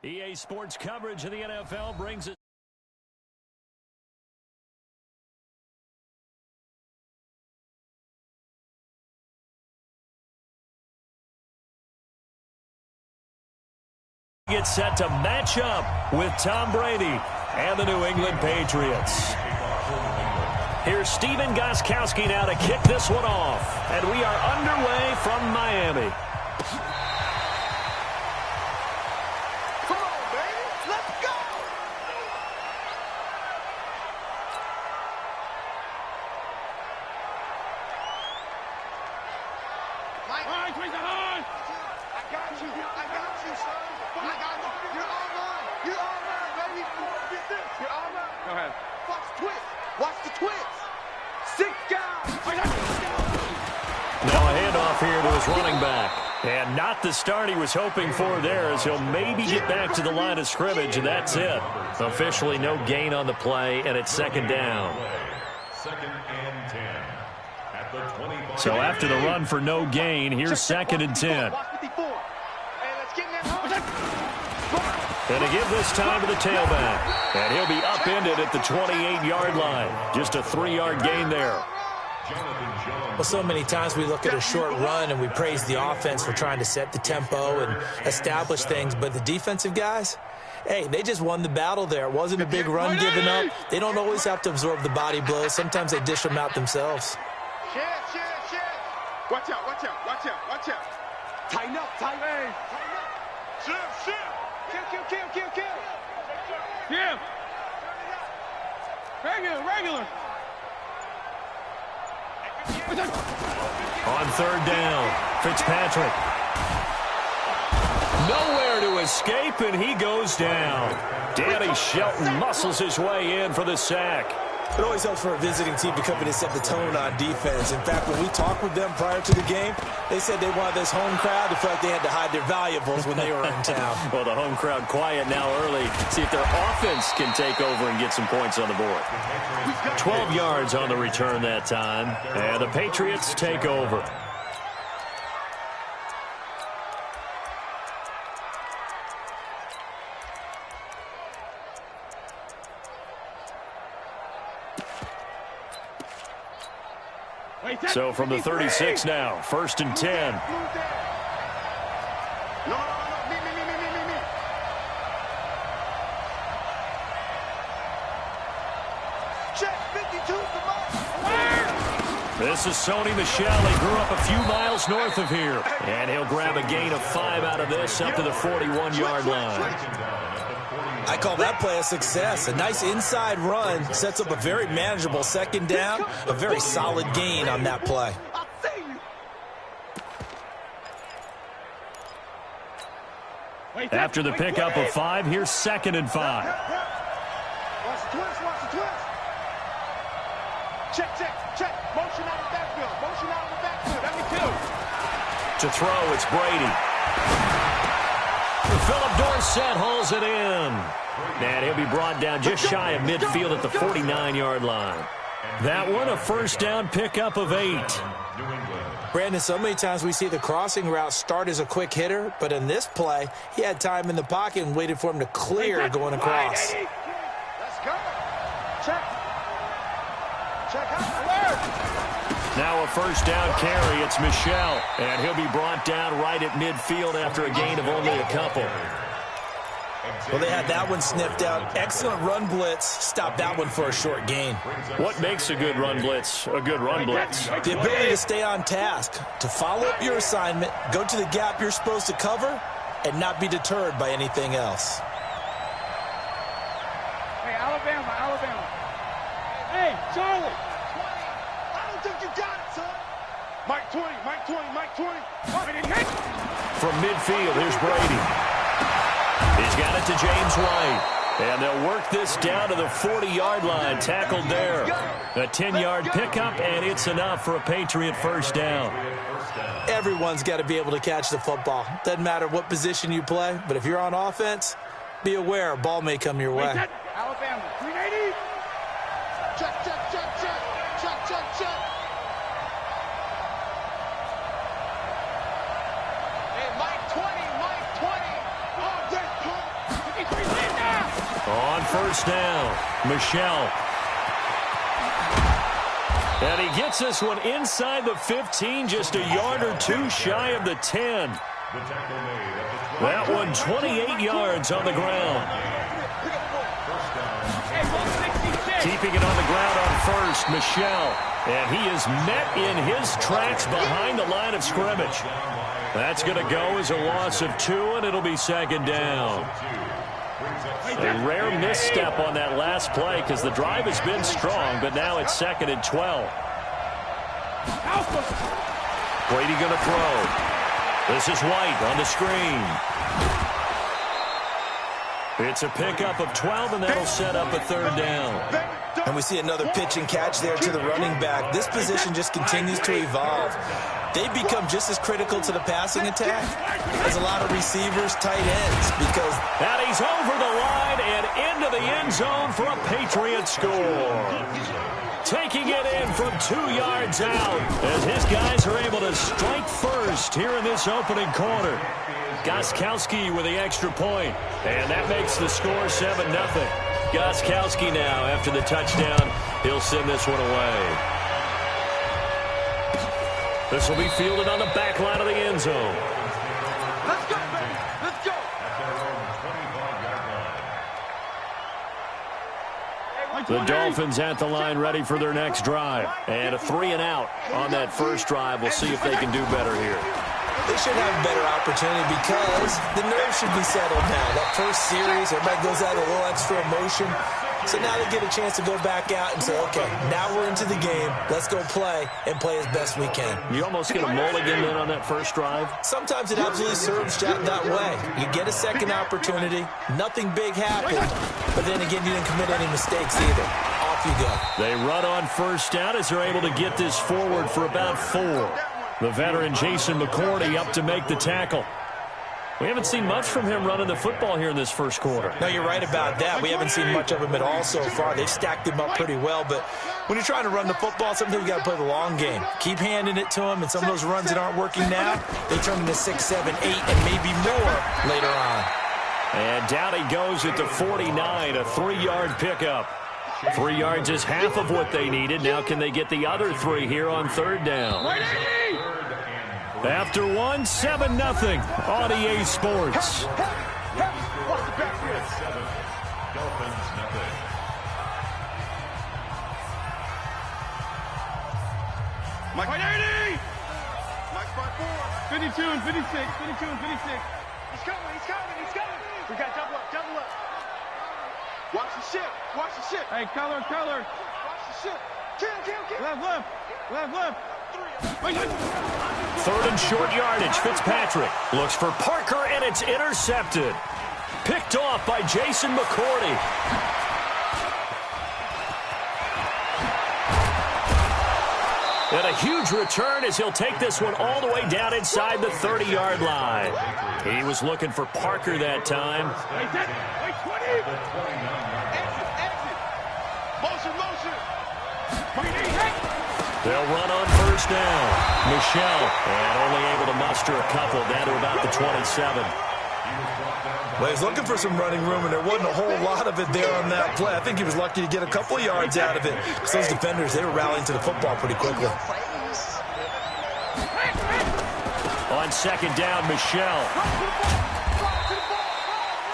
EA Sports coverage of the NFL brings it. Gets set to match up with Tom Brady and the New England Patriots. Here's Steven Gostkowski now to kick this one off. And we are underway from Miami. Come on, baby. Let's go. Mike. All right, take the line. I got you. I got you, son. I got you. You're all mine. You're all mine, baby. Get this. You're all mine. Go ahead. Watch the twist. Watch the twist. 6 guys. Now a handoff here to his running back. And not the start he was hoping for there, as he'll maybe get back to the line of scrimmage, and that's it. Officially no gain on the play, and it's second down. Second and 10. At the 25. So after the run for no gain, here's second and 10. And to give this time to the tailback. And he'll be upended at the 28-yard line. Just a 3-yard gain there. Well, so many times we look at a short run and we praise the offense for trying to set the tempo and establish things. But the defensive guys, hey, they just won the battle there. It wasn't a big run given up. They don't always have to absorb the body blows. Sometimes they dish them out themselves. Watch out, watch out, watch out, watch out. Tighten up, tighten up. Shift. Kill. Yeah. Regular. On third down, Fitzpatrick. Nowhere to escape, and he goes down. Danny Shelton muscles his way in for the sack. It always helps for a visiting team to come in and set the tone on defense. In fact, when we talked with them prior to the game, they said they wanted this home crowd to feel like they had to hide their valuables when they were in town. Well, the home crowd quiet now early. See if their offense can take over and get some points on the board. 12 yards on the return that time, and the Patriots take over. So from the 36 now, first and 10. No. Me. Check 52 for Mike. This is Sony Michel. He grew up a few miles north of here. And he'll grab a gain of 5 out of this up to the 41-yard line. I call that play a success. A nice inside run sets up a very manageable second down, a very solid gain on that play. After the pickup of 5, here's second and 5. Watch the twist. Check. Motion out of the backfield. Let me kill. To throw, it's Brady. Philip Dorsett hauls it in. And he'll be brought down just shy of midfield at the 49-yard line. That one, a first down pickup of 8. Brandon, so many times we see the crossing route start as a quick hitter, but in this play, he had time in the pocket and waited for him to clear going across. Let's go. Check out. Now a first down carry. It's Michel, and he'll be brought down right at midfield after a gain of only a couple. Well, they had that one sniffed out. Excellent run blitz. Stopped that one for a short gain. What makes a good run blitz a good run blitz? The ability to stay on task, to follow up your assignment, go to the gap you're supposed to cover, and not be deterred by anything else. Hey, Alabama. Hey, Charlie. I don't think you got it, son. Mike 20. From midfield, here's Brady. He's got it to James White. And they'll work this down to the 40-yard line. Tackled there. A 10-yard pickup, and it's enough for a Patriot first down. Everyone's got to be able to catch the football. Doesn't matter what position you play, but if you're on offense, be aware a ball may come your way. Alabama, 380. Check. Hey, Mike 20. Oh, first down. Michelle. And he gets this one inside the 15, just a yard or two shy of the 10. That one 28 yards on the ground. Keeping it on the ground on first, Michelle. And he is met in his tracks behind the line of scrimmage. That's going to go as a loss of 2, and it'll be second down. A rare misstep on that last play because the drive has been strong, but now it's 2nd and 12. Brady going to throw. This is White on the screen. It's a pickup of 12, and that'll set up a 3rd down. And we see another pitch and catch there to the running back. This position just continues to evolve. They become just as critical to the passing attack as a lot of receivers, tight ends, because... And he's over the line and into the end zone for a Patriot score. Taking it in from 2 yards out as his guys are able to strike first here in this opening quarter. Gostkowski with the extra point, and that makes the score 7-0. Gostkowski now, after the touchdown, he'll send this one away. This will be fielded on the back line of the end zone. Let's go, baby. Let's go. The Dolphins at the line ready for their next drive. And a 3 and out on that first drive. We'll see if they can do better here. They should have a better opportunity because the nerves should be settled now. That first series, everybody goes out with a little extra emotion. So now they get a chance to go back out and say, okay, now we're into the game. Let's go play and play as best we can. You almost get a mulligan then on that first drive. Sometimes it absolutely serves that way. You get a second opportunity. Nothing big happened. But then again, you didn't commit any mistakes either. Off you go. They run on first down as they're able to get this forward for about 4. The veteran Jason McCourty up to make the tackle. We haven't seen much from him running the football here in this first quarter. No, you're right about that. We haven't seen much of him at all so far. They've stacked him up pretty well, but when you're trying to run the football, sometimes you got to play the long game. Keep handing it to him, and some of those runs that aren't working now, they turn into 6, 7, 8, and maybe more later on. And down he goes at the 49, a 3-yard pickup. 3 yards is half of what they needed. Now can they get the other 3 here on 3rd down? After 1, 7-0 on EA Sports. Mike 80! Mike 5-4. 52 and 56, 52 and 56. He's coming, he's coming, he's coming. We got double up, double up. Watch the ship, watch the ship. Hey, color. Watch the ship. Kill. Left. 3rd and short yardage. Fitzpatrick looks for Parker, and it's intercepted. Picked off by Jason McCourty. And a huge return as he'll take this one all the way down inside the 30-yard line. He was looking for Parker that time. Wait, 20. Motion. They'll run on first down. Michelle, and only able to muster a couple down to about the 27. Well, he's looking for some running room, and there wasn't a whole lot of it there on that play. I think he was lucky to get a couple of yards out of it because those defenders, they were rallying to the football pretty quickly. On 2nd down, Michelle.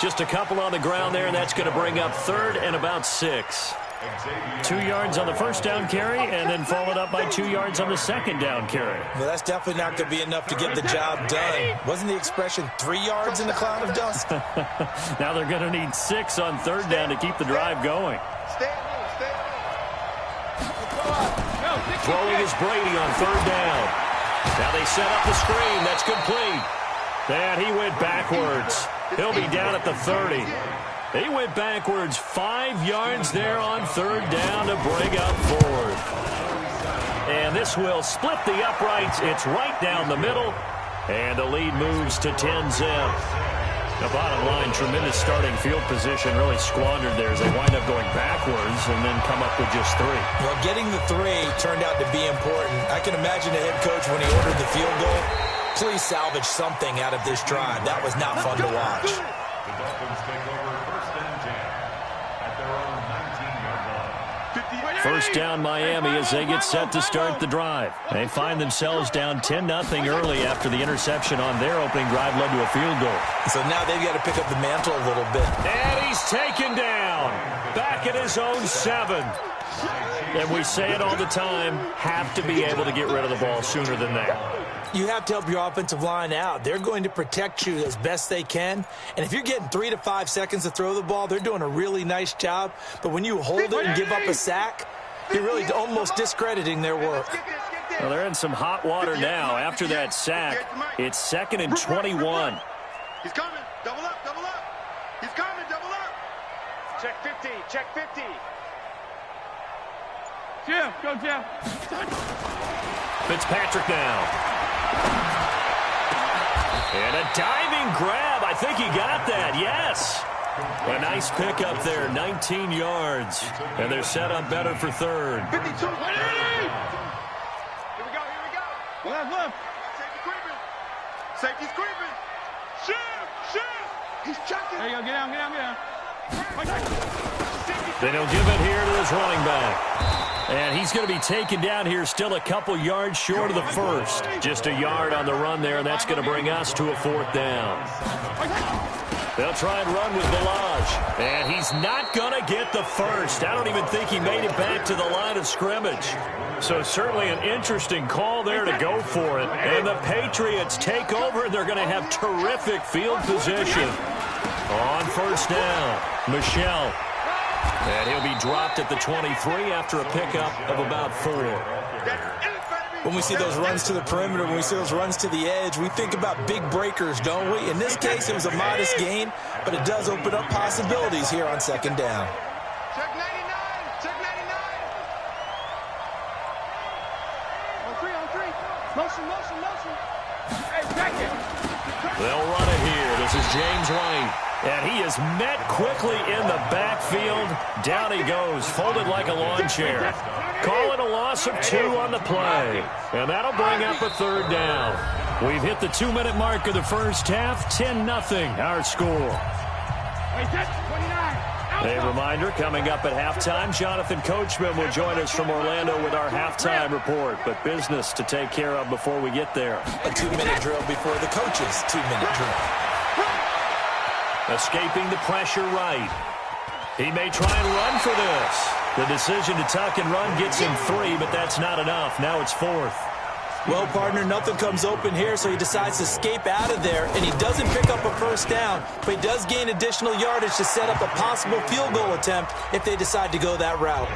Just a couple on the ground there, and that's going to bring up 3rd and about 6. 2 yards on the first down carry, and then followed up by 2 yards on the second down carry. Well, that's definitely not going to be enough to get the job done. Wasn't the expression 3 yards in a cloud of dust? Now they're going to need 6 on 3rd down to keep the drive going. Throwing is Brady on 3rd down. Now they set up the screen. That's complete. And he went backwards. He'll be down at the 30. He went backwards 5 yards there on 3rd down to bring up 4th. And this will split the uprights. It's right down the middle. And the lead moves to 10-zip. The bottom line, tremendous starting field position, really squandered there as they wind up going backwards and then come up with just 3. Well, getting the 3 turned out to be important. I can imagine the head coach when he ordered the field goal. Please salvage something out of this drive. That was not fun to watch. The Dolphins take over 1st and 10 at First down Miami as they get set to start the drive. They find themselves down 10-0 early after the interception on their opening drive led to a field goal. So now they've got to pick up the mantle a little bit. And he's taken down. Back at his own 7. And we say it all the time, have to be able to get rid of the ball sooner than that. You have to help your offensive line out. They're going to protect you as best they can. And if you're getting 3 to 5 seconds to throw the ball, they're doing a really nice job. But when you hold it and give up a sack, you're really almost discrediting their work. Well, they're in some hot water now. After that sack, it's 2nd and 21. He's coming. Double up, double up. He's coming, double up. Check 50, check 50. Jeff, go Jeff. Fitzpatrick now. And a diving grab. I think he got that. Yes. A nice pickup there. 19 yards. And they're set up better for 3rd. 52. Here we go, here we go. Left. Safety creeping. Safety's creeping. Shift. He's checking. There you go, get down. Then he'll give it here to his running back. And he's going to be taken down here still a couple yards short of the first. Just a yard on the run there, and that's going to bring us to a 4th down. They'll try and run with Balaj. And he's not going to get the first. I don't even think he made it back to the line of scrimmage. So certainly an interesting call there to go for it. And the Patriots take over, and they're going to have terrific field position. On 1st down, Michelle. And he'll be dropped at the 23 after a pickup of about 4. When we see those runs to the perimeter, when we see those runs to the edge, we think about big breakers, don't we? In this case, it was a modest gain, but it does open up possibilities here on 2nd down. Check 99. Check 99. On 3. Motion. Hey, check it. They'll run it here. This is James White. And he is met quickly in the backfield. Down he goes, folded like a lawn chair. Call it a loss of 2 on the play. And that'll bring up a 3rd down. We've hit the 2-minute mark of the first half. 10-0 our score. Hey, that's 29. A reminder, coming up at halftime, Jonathan Coachman will join us from Orlando with our halftime report. But business to take care of before we get there. A 2-minute drill before the coach's 2-minute drill. Escaping the pressure right. He may try and run for this. The decision to tuck and run gets him 3, but that's not enough. Now it's 4th. Well, partner, nothing comes open here, so he decides to escape out of there, and he doesn't pick up a 1st down, but he does gain additional yardage to set up a possible field goal attempt if they decide to go that route.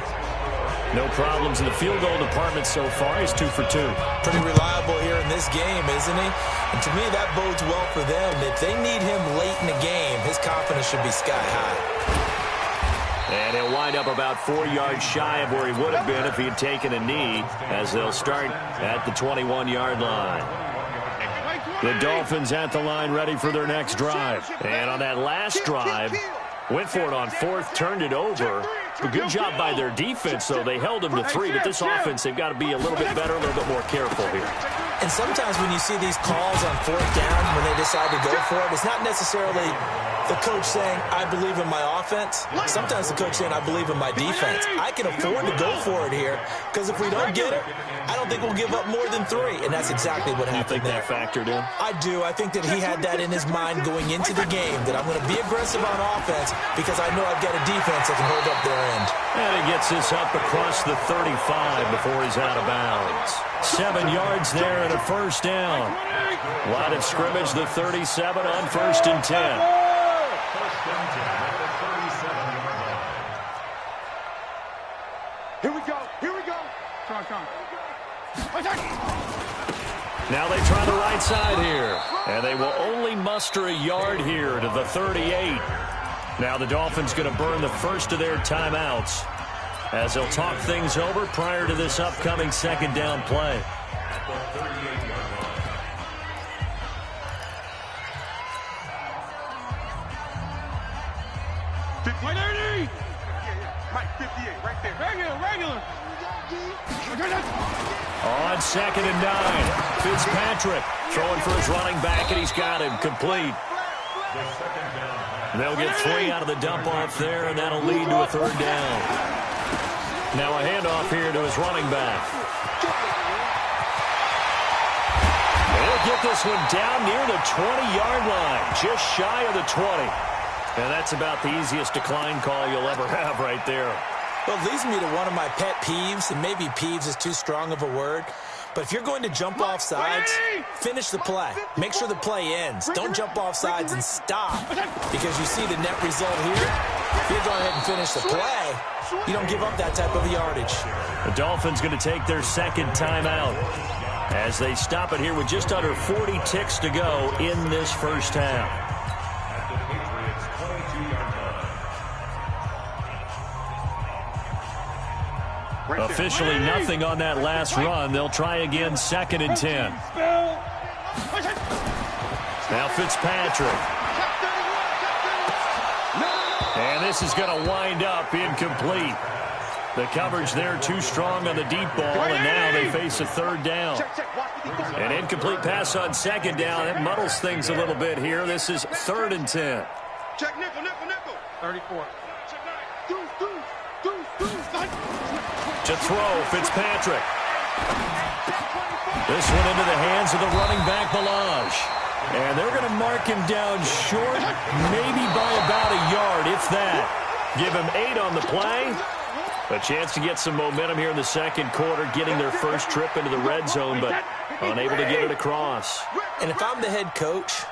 No problems in the field goal department so far. He's 2 for 2. Pretty reliable here in this game, isn't he? And to me, that bodes well for them. If they need him late in the game, his confidence should be sky high. And he'll wind up about 4 yards shy of where he would have been if he had taken a knee, as they'll start at the 21-yard line. The Dolphins at the line ready for their next drive. And on that last drive, went for it on 4th, turned it over. A good job by their defense, though. They held them to 3, but this offense, they've got to be a little bit better, a little bit more careful here. And sometimes when you see these calls on 4th down, when they decide to go for it, it's not necessarily the coach saying, I believe in my offense. Sometimes the coach saying, I believe in my defense. I can afford to go for it here, because if we don't get it, I don't think we'll give up more than 3. And that's exactly what happened there. You think that factored in? I do. I think that he had that in his mind going into the game, that I'm going to be aggressive on offense because I know I've got a defense that can hold up their end. And he gets this up across the 35 before he's out of bounds. 7 yards there and a 1st down. Line of scrimmage, the 37 on 1st and 10. Here we go. Come on. Now they try the right side here. And they will only muster a yard here to the 38. Now the Dolphins going to burn the first of their timeouts as they'll talk things over prior to this upcoming 2nd down play. Mike, 58, right there. Regular. On 2nd and 9, Fitzpatrick throwing for his running back, and he's got him complete. They'll get 3 out of the dump off there, and that'll lead to a 3rd down. Now a handoff here to his running back. He'll get this one down near the 20-yard line, just shy of the 20. And that's about the easiest decline call you'll ever have right there. Well, it leads me to one of my pet peeves, and maybe peeves is too strong of a word. But if you're going to jump off sides, finish the play. Make sure the play ends. Don't jump off sides and stop, because you see the net result here. If you go ahead and finish the play, you don't give up that type of yardage. The Dolphins going to take their second timeout as they stop it here with just under 40 ticks to go in this first half. Officially nothing on that last run. They'll try again, 2nd and 10. Now Fitzpatrick. And this is going to wind up incomplete. The coverage there too strong on the deep ball, and now they face a 3rd down. An incomplete pass on 2nd down. It muddles things a little bit here. This is 3rd and 10. Check nickel. 34. To throw, Fitzpatrick. This one into the hands of the running back, Balaj. And they're going to mark him down short, maybe by about a yard, if that. Give him 8 on the play. A chance to get some momentum here in the second quarter, getting their first trip into the red zone, but unable to get it across. And if I'm the head coach,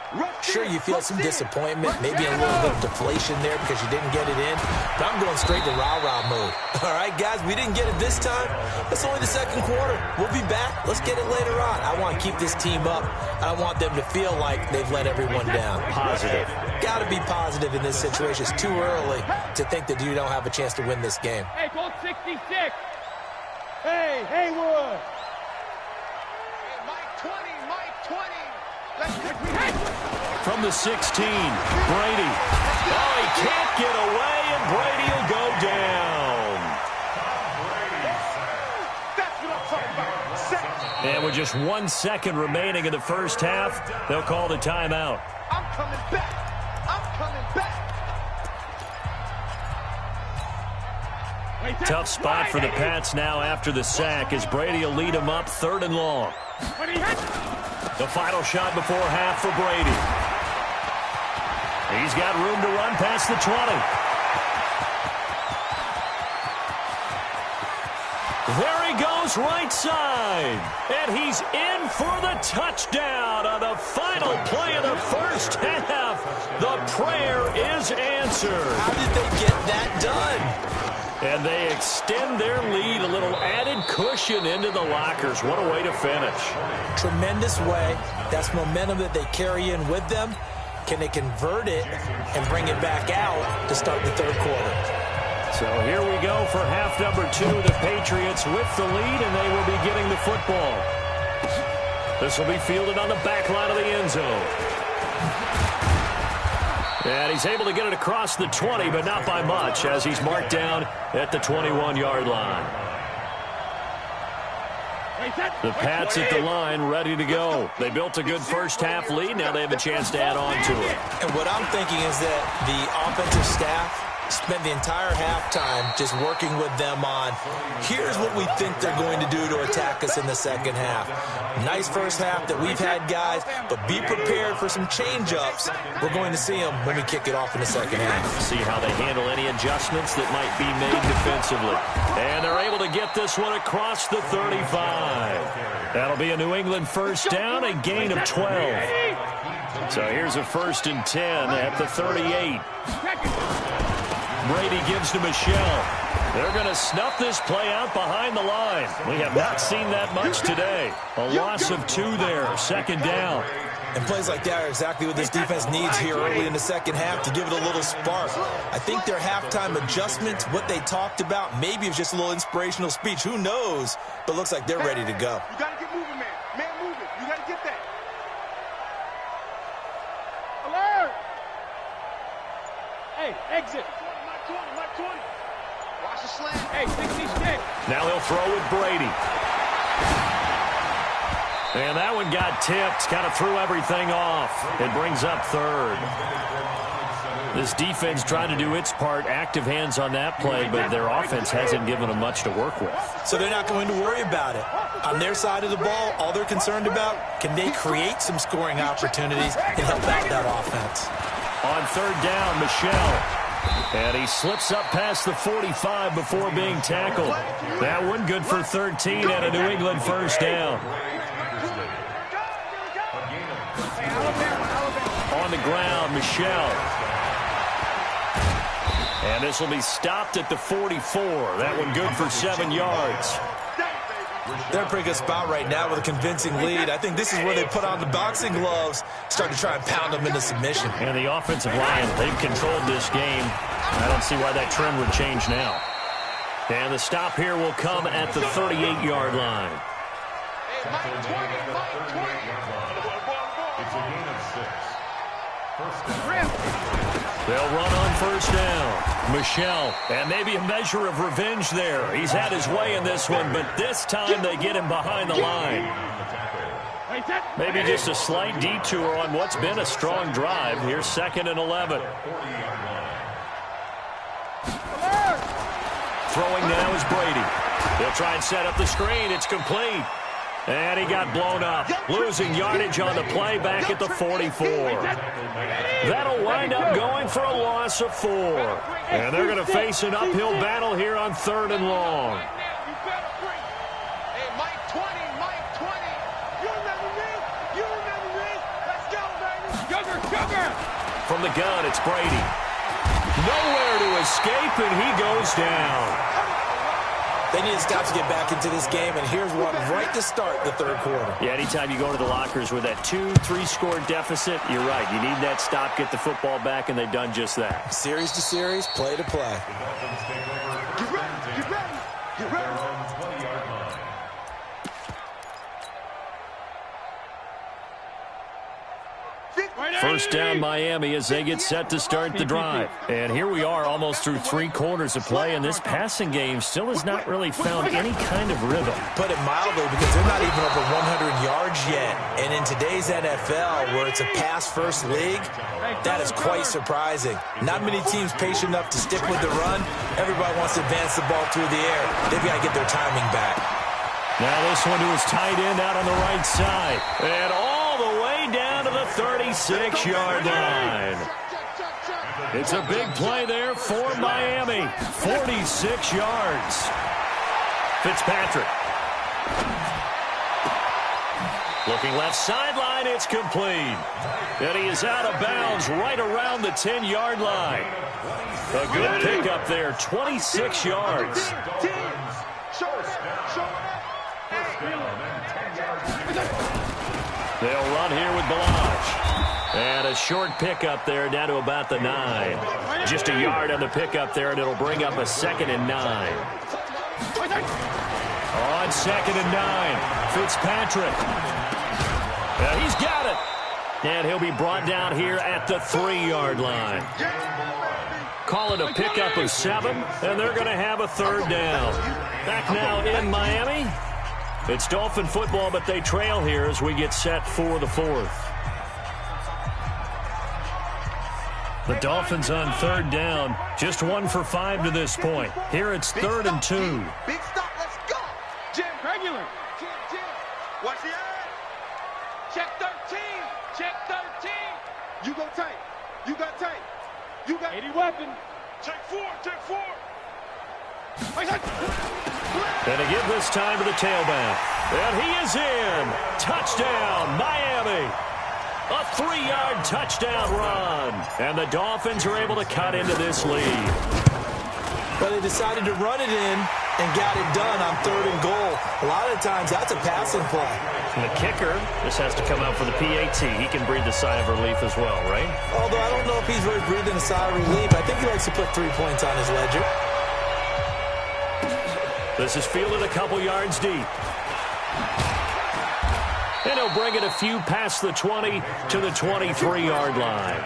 sure, you feel some disappointment, maybe a little bit of deflation there because you didn't get it in, but I'm going straight to rah-rah mode. All right, guys, we didn't get it this time. It's only the second quarter. We'll be back. Let's get it later on. I want to keep this team up. I want them to feel like they've let everyone down. Positive. Got to be positive in this situation. It's too early to think that you don't have a chance to win this game. Hey, Colt 66. Hey, Haywood. From the 16, Brady. Oh, he can't get away, and Brady will go down. That's what I'm talking about. And with just 1 second remaining in the first half, they'll call the timeout. I'm coming back. Tough spot for the Pats now after the sack as Brady will lead them up 3rd and long. The final shot before half for Brady. He's got room to run past the 20. There he goes, right side. And he's in for the touchdown on the final play of the first half. The prayer is answered. How did they get that done? And they extend their lead, a little added cushion into the lockers. What a way to finish. Tremendous way. That's momentum that they carry in with them. Can they convert it and bring it back out to start the third quarter? So here we go for half number 2. The Patriots with the lead, and they will be getting the football. This will be fielded on the back line of the end zone. And he's able to get it across the 20, but not by much, as he's marked down at the 21-yard line. The Pats at the line, ready to go. They built a good first half lead. Now they have a chance to add on to it. And what I'm thinking is that the offensive staff spent the entire halftime just working with them on, here's what we think they're going to do to attack us in the second half. Nice first half that we've had, guys, but be prepared for some change-ups. We're going to see them when we kick it off in the second half. See how they handle any adjustments that might be made defensively. And they're able to get this one across the 35. That'll be a New England first down, a gain of 12. So here's a 1st and 10 at the 38. Brady gives to Michelle. They're going to snuff this play out behind the line. We have not seen that much today. A loss of 2 there, 2nd down. And plays like that are exactly what this defense needs here early in the second half to give it a little spark. I think their halftime adjustments, what they talked about, maybe it's just a little inspirational speech. Who knows? But looks like they're ready to go. You got to get moving, man. Man, moving. You got to get that. Alert! Hey, exit. Mike 20. Watch the slant. Hey, 66. Now they'll throw with Brady. And that one got tipped, kind of threw everything off. It brings up 3rd. This defense trying to do its part, active hands on that play, but their offense hasn't given them much to work with. So they're not going to worry about it. On their side of the ball, all they're concerned about, can they create some scoring opportunities and help out that offense? On third down, Michelle. And he slips up past the 45 before being tackled. That one good for 13 and a New England first down. On the ground, Michelle. And this will be stopped at the 44. That one good for 7 yards. They're in a pretty good spot right now with a convincing lead. I think this is where they put on the boxing gloves, start to try and pound them into submission. And the offensive line, they've controlled this game. I don't see why that trend would change now. And the stop here will come at the 38-yard line. It's a gain of 6. First down. They'll run on first down. Michelle, and maybe a measure of revenge there. He's had his way in this one, but this time they get him behind the line. Maybe just a slight detour on what's been a strong drive. Here's 2nd and 11. Throwing now is Brady. He'll try and set up the screen. It's complete. And he got blown up. Losing yardage on the play back at the 44. That'll wind up going for a loss of 4. And they're going to face an uphill battle here on 3rd and long. Hey, Mike 20, Mike 20. You remember me? You remember me? Let's go, baby. Sugar. From the gun, it's Brady. Nowhere to escape, and he goes down. They need to stop to get back into this game, and here's one right to start the 3rd quarter. Yeah, anytime you go to the lockers with that 2-3 score deficit, you're right. You need that stop, get the football back, and they've done just that. Series to series, play to play. Get ready, get ready, get ready. First down, Miami, as they get set to start the drive. And here we are almost through 3 quarters of play, and this passing game still has not really found any kind of rhythm. Put it mildly, because they're not even over 100 yards yet. And in today's NFL, where it's a pass-first league, that is quite surprising. Not many teams patient enough to stick with the run. Everybody wants to advance the ball through the air. They've got to get their timing back. Now this one to his tight end out on the right side. And all the way down to the 36-yard line. It's a big play there for Miami. 46 yards. Fitzpatrick. Looking left sideline, it's complete. And he is out of bounds right around the 10-yard line. A good pickup there, 26 yards. They'll run here with Balaj. And a short pickup there down to about the 9. Just a yard on the pickup there, and it'll bring up a 2nd and 9. On 2nd and 9, Fitzpatrick. He's got it. And he'll be brought down here at the 3-yard line. Call it a pickup of 7, and they're going to have a 3rd down. Back now in Miami. It's Dolphin football, but they trail here as we get set for the 4th. The Dolphins on 3rd down, just 1 for 5 to this point. Here it's 3rd and 2. Big stop, let's go. Jim, regular. Jim. Watch the eye. Check 13. Check 13. You go tight. You got tight. You got 80 weapon. Check 4. Check 4. And again this time to the tailback. And he is in. Touchdown, Miami. A 3-yard touchdown run. And the Dolphins are able to cut into this lead. But they decided to run it in and got it done on 3rd and goal. A lot of times that's a passing play. And the kicker just has to come out for the PAT. He can breathe a sigh of relief as well, right? Although I don't know if he's really breathing a sigh of relief. I think he likes to put 3 points on his ledger. This is fielded a couple yards deep. And he'll bring it a few past the 20 to the 23-yard line.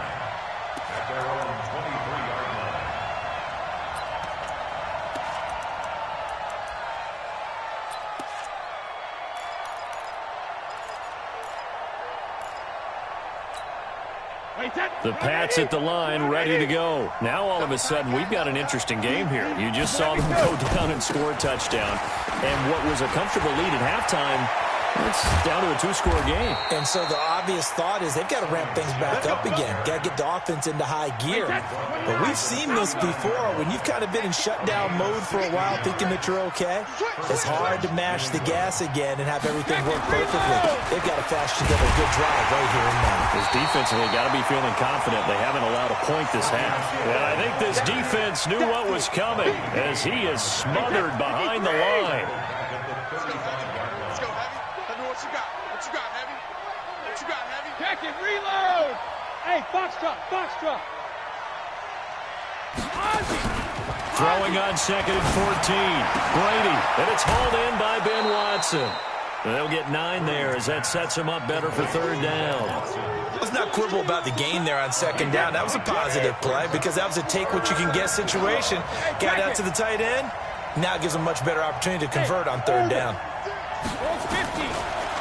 The Pats at the line, ready to go. Now, all of a sudden, we've got an interesting game here. You just saw them go down and score a touchdown. And what was a comfortable lead at halftime, it's down to a two-score game. And so the obvious thought is they've got to ramp things back up again. Got to get the offense into high gear. But we've seen this before. When you've kind of been in shutdown mode for a while thinking that you're okay, it's hard to mash the gas again and have everything work perfectly. They've got to fast together a good drive right here and now. This defensively got to be feeling confident. They haven't allowed a point this half. And I think this defense knew what was coming as he is smothered behind the line. Check it, reload! Hey, Foxtrot, Foxtrot! Throwing on 2nd and 14. Brady, and it's hauled in by Ben Watson. They'll get 9 there as that sets them up better for 3rd down. Let's not quibble about the gain there on 2nd down. That was a positive play because that was a take-what-you-can-get situation. Got out to the tight end. Now it gives them a much better opportunity to convert on 3rd down.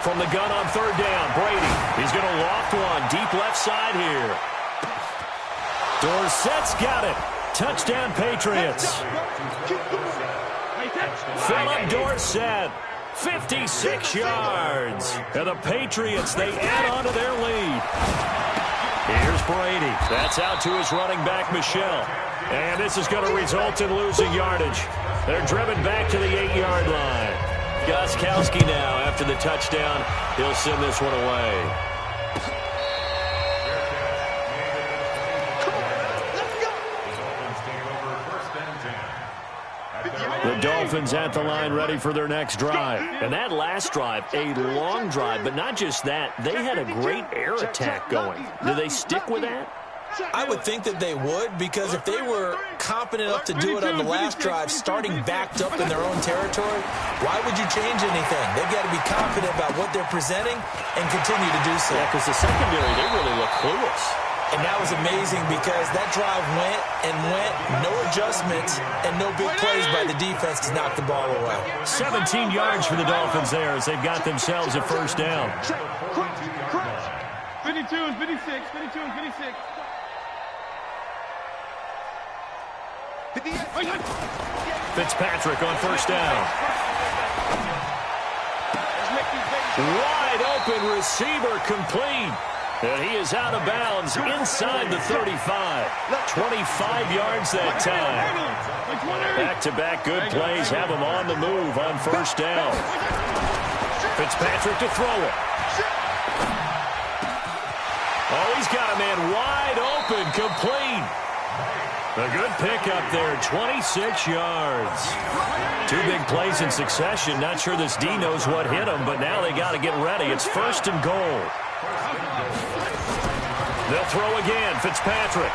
From the gun on 3rd down, Brady. He's going to loft one deep left side here. Dorsett's got it. Touchdown, Patriots. Philip Dorsett, 56 yards. And the Patriots, they add on to their lead. Here's Brady. That's out to his running back, Michelle. And this is going to result in losing yardage. They're driven back to the 8-yard line. Gostkowski now, after the touchdown, he'll send this one away. The Dolphins at the line ready for their next drive. And that last drive, a long drive, but not just that. They had a great air attack going. Do they stick with that? I would think that they would, because if they were competent enough to do it on the last drive, starting backed up in their own territory, why would you change anything? They've got to be confident about what they're presenting and continue to do so. Yeah, because the secondary, they really look clueless. And that was amazing because that drive went and went, no adjustments, and no big plays by the defense to knock the ball away. 17 yards for the Dolphins there as they've got themselves a 1st down. 52 and 56, 52 and 56. Fitzpatrick on 1st down. Wide open receiver complete. And he is out of bounds inside the 35. 25 yards that time. Back-to-back good plays have him on the move on 1st down. Fitzpatrick to throw it. Oh, he's got a man wide open, complete. A good pickup there, 26 yards. 2 big plays in succession. Not sure this D knows what hit him, but now they got to get ready. It's 1st and goal. They'll throw again, Fitzpatrick.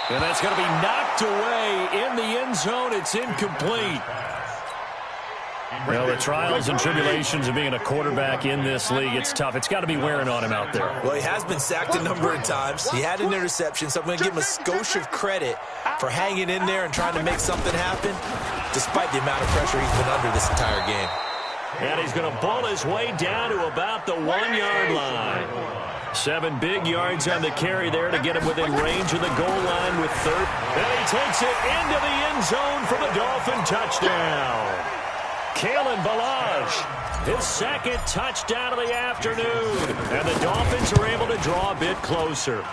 And that's going to be knocked away in the end zone. It's incomplete. Well, the trials and tribulations of being a quarterback in this league, it's tough. It's got to be wearing on him out there. Well, he has been sacked a number of times. He had an interception, so I'm going to give him a skosh of credit for hanging in there and trying to make something happen, despite the amount of pressure he's been under this entire game. And he's going to bull his way down to about the 1-yard line. 7 big yards on the carry there to get him within range of the goal line with 3rd. And he takes it into the end zone for the Dolphin touchdown. Kalen Ballage, his 2nd touchdown of the afternoon. And the Dolphins are able to draw a bit closer.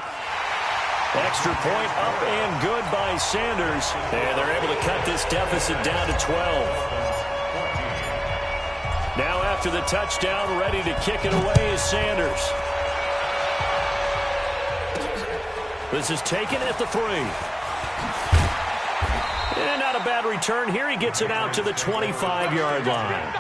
Extra point up and good by Sanders. And they're able to cut this deficit down to 12. Now after the touchdown, ready to kick it away is Sanders. This is taken at the 3. And not a bad return here. He gets it out to the 25-yard line.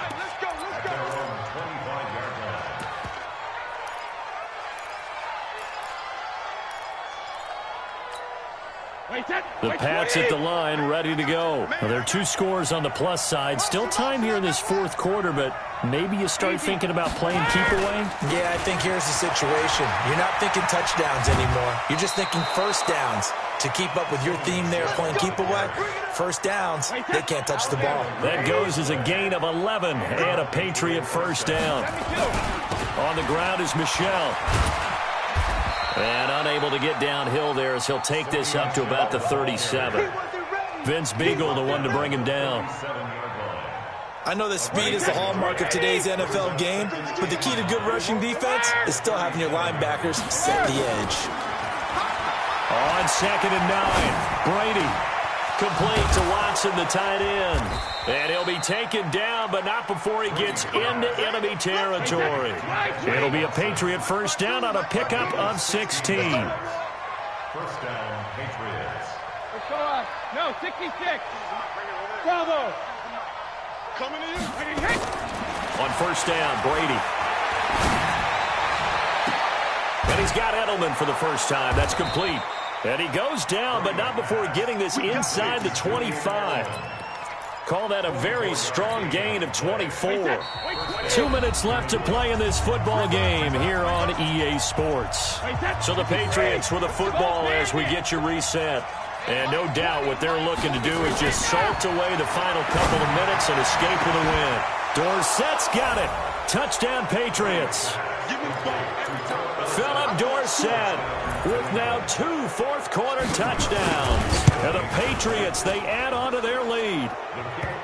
The Pats at the line, ready to go. Well, there are 2 scores on the plus side. Still time here in this 4th quarter, but maybe you start thinking about playing keep away? Yeah, I think here's the situation. You're not thinking touchdowns anymore. You're just thinking 1st downs. To keep up with your theme there, playing keep away, 1st downs, they can't touch the ball. That goes as a gain of 11 and a Patriot 1st down. On the ground is Michelle. And unable to get downhill there as he'll take this up to about the 37. Vince Beagle, the one to bring him down. I know that speed is the hallmark of today's NFL game, but the key to good rushing defense is still having your linebackers set the edge. On 2nd and 9, Brady. Complete to Watson, the tight end. And he'll be taken down, but not before he gets into enemy territory. It'll be a Patriot first down on a pickup of 16. First down, Patriots. No, 66. Bravo. Coming to you. On first down, Brady. And he's got Edelman for the first time. That's complete. And he goes down, but not before getting this inside the 25. Call that a very strong gain of 24. 2 minutes left to play in this football game here on EA Sports. So the Patriots with the football as we get you reset. And no doubt what they're looking to do is just salt away the final couple of minutes and escape with a win. Dorsett's got it. Touchdown, Patriots. Philip Dorsett with now 2 fourth-quarter touchdowns. And the Patriots, they add on to their lead.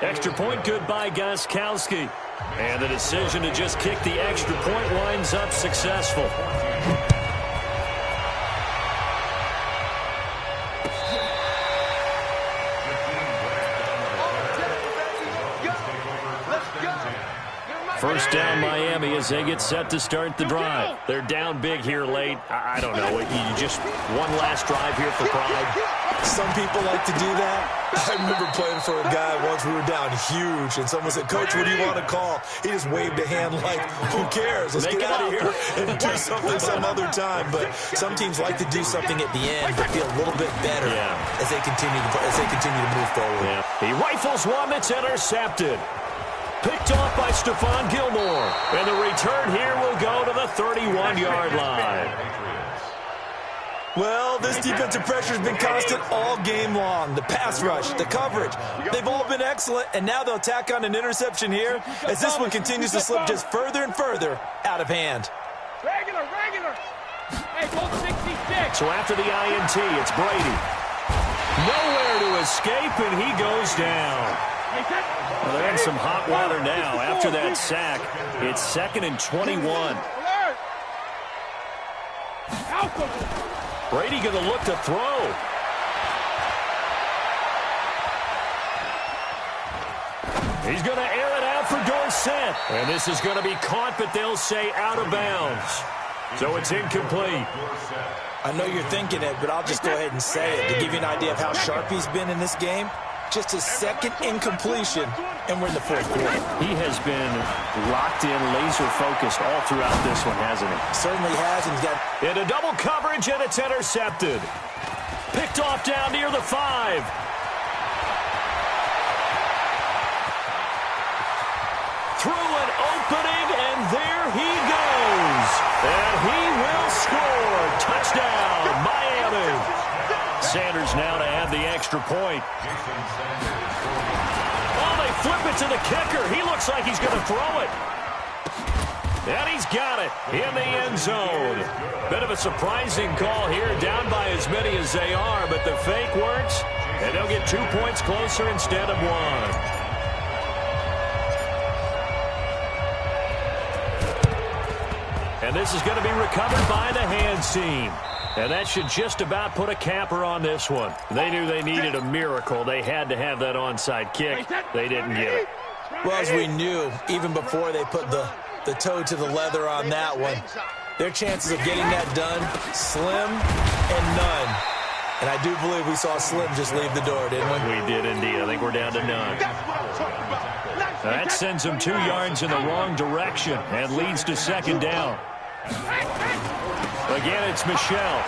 Extra point good by Gostkowski. And the decision to just kick the extra point winds up successful. First down, Miami, as they get set to start the drive. They're down big here late. I don't know. You just one last drive here for pride. Some people like to do that. I remember playing for a guy once. We were down huge, and someone said, "Coach, what do you want to call?" He just waved a hand like, "Who cares? Let's get out of here and do something some other time." But some teams like to do something at the end, but feel a little bit better as they continue to move forward. Yeah. He rifles one that's intercepted. Picked off by Stephon Gilmore. And the return here will go to the 31-yard line. Well, this defensive pressure has been constant all game long. The pass rush, the coverage, they've all been excellent, and now they'll tack on an interception here as this one continues to slip just further and further out of hand. Regular. Hey, hold 66. So after the INT, it's Brady. Nowhere to escape, and he goes down. Well, they're in some hot water now. After that sack, it's 2nd and 21. Brady going to look to throw. He's going to air it out for Dorsett. And this is going to be caught, but they'll say out of bounds. So it's incomplete. I know you're thinking it, but I'll just go ahead and say it. To give you an idea of how sharp he's been in this game, just his second incompletion, and we're in the fourth quarter. He has been locked in, laser-focused all throughout this one, hasn't he? Certainly has, and he's got... Into double coverage, and it's intercepted. Picked off down near the 5. Through an opening, and there he goes. And he will score. Touchdown, Miami. Sanders now to add the extra point. Oh, they flip it to the kicker. He looks like he's going to throw it. And he's got it in the end zone. Bit of a surprising call here, down by as many as they are, but the fake works, and they'll get 2 points closer instead of 1. And this is going to be recovered by the hands team. And that should just about put a capper on this one. They knew they needed a miracle. They had to have that onside kick. They didn't get it. Well, as we knew, even before they put the toe to the leather on that one, their chances of getting that done, slim and none. And I do believe we saw Slim just leave the door, didn't we? We did indeed. I think we're down to none. That sends them 2 yards in the wrong direction and leads to 2nd down. Again, it's Michel.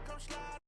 come slide.